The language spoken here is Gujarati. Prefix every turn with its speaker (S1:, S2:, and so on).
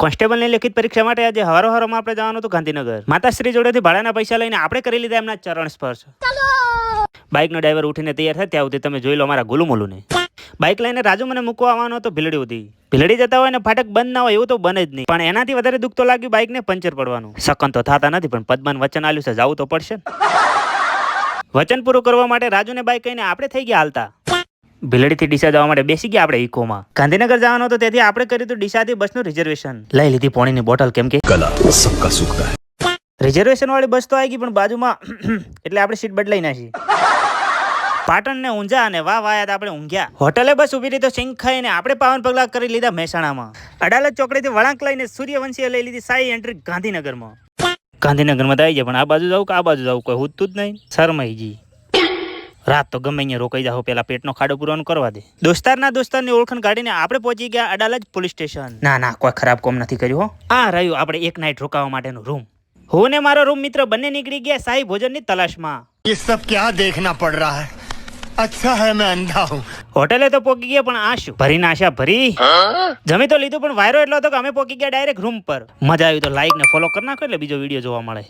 S1: કોન્સ્ટેબલ ની લેખિત પરીક્ષા માટે આજે હવારોમાં આપણે જવાનું હતું ગાંધીનગર. માતાશ્રી જોડેથી ભાડાના પૈસા લઈને આપણે કરી લીધા એમના ચરણ સ્પર્શ. બાઇક નો ડ્રાઈવર ઉઠીને તૈયાર થાય ત્યાં સુધી તમે જોઈ લો મારા ગુલુમોલુને. બાઇક લઈને રાજુ મને મૂકવા આવવાનો હતો ભીલડી સુધી. ભીલડી જતા હોય ને ફાટક બંધ ના હોય એવું તો બને જ નહીં, પણ એનાથી વધારે દુઃખ તો લાગ્યું બાઇક ને પંચર પડવાનું. સકન તો થતા નથી, પણ પદ્માન વચન આલ્યું છે જવું તો પડશે. વચન પૂરું કરવા માટે રાજુને બાઇક કહીને આપણે થઈ ગયા હાલતા. ભીલડીથી ડીસા જવા માટે બેસી ગયા આપણે ઇકોમાં. ગાંધીનગર જવાનું હતું તેથી આપણે કર્યું હતું ડીસાથી બસનું રિઝર્વેશન. લઈ લીધી પાણીની બોટલ, કેમ કે
S2: ગલા સબકા સૂખતા હૈ.
S1: રિઝર્વેશન વાળી બસ તો આવી ગઈ, પણ બાજુમાં એટલે આપણે સીટ બદલાઈ નાખી. પાટણ ને ઊંઝા અને વાયા આપણે ઊંઘ્યા. હોટલે બસ ઉભી રહી તો સિંગ ખાઈને આપણે પાવન પગલા કરી લીધા મહેસાણામાં. અડાલજ ચોકડીથી વળાંક લઈને સૂર્યવંશીએ લઈ લીધી સાઈ એન્ટ્રી ગાંધીનગરમાં. ગાંધીનગરમાં તો આવી જાય, પણ આ બાજુ જવું કે આ બાજુ જવું કોઈ હુતું જ નહીં. શરમાઈજી. રાત તો ગમે અહીંયા રોકાઈ જાવ, પેલા પેટનો ખાડો પૂરવાનું કરવા દે. દોસ્તારની ઓળખાણ કાઢીને આપણે પહોંચી ગયા અડાલજ પોલીસ સ્ટેશન. ના કોઈ ખરાબ કામ નથી કર્યું હો. આ રહ્યું આપણે એક નાઇટ રોકાવા માટેનું રૂમ. હું ને મારો રૂમ મિત્ર બંને નીકળી ગયા શાહી ભોજનની તલાશમાં.
S3: ये सब क्या देखना पड़ रहा है? अच्छा है मैं अंधा हूँ.
S1: હોટેલે તો પોકી ગયા, પણ આ શું ભરીને આશા ભરી. જમી તો લીધું, પણ વાયરો એટલો હતો કે અમે પોકી ગયા ડાયરેક્ટ રૂમ પર. મજા આવી તો લાઈક ને ફોલો કરી નાખો એટલે બીજો વિડીયો જોવા મળે.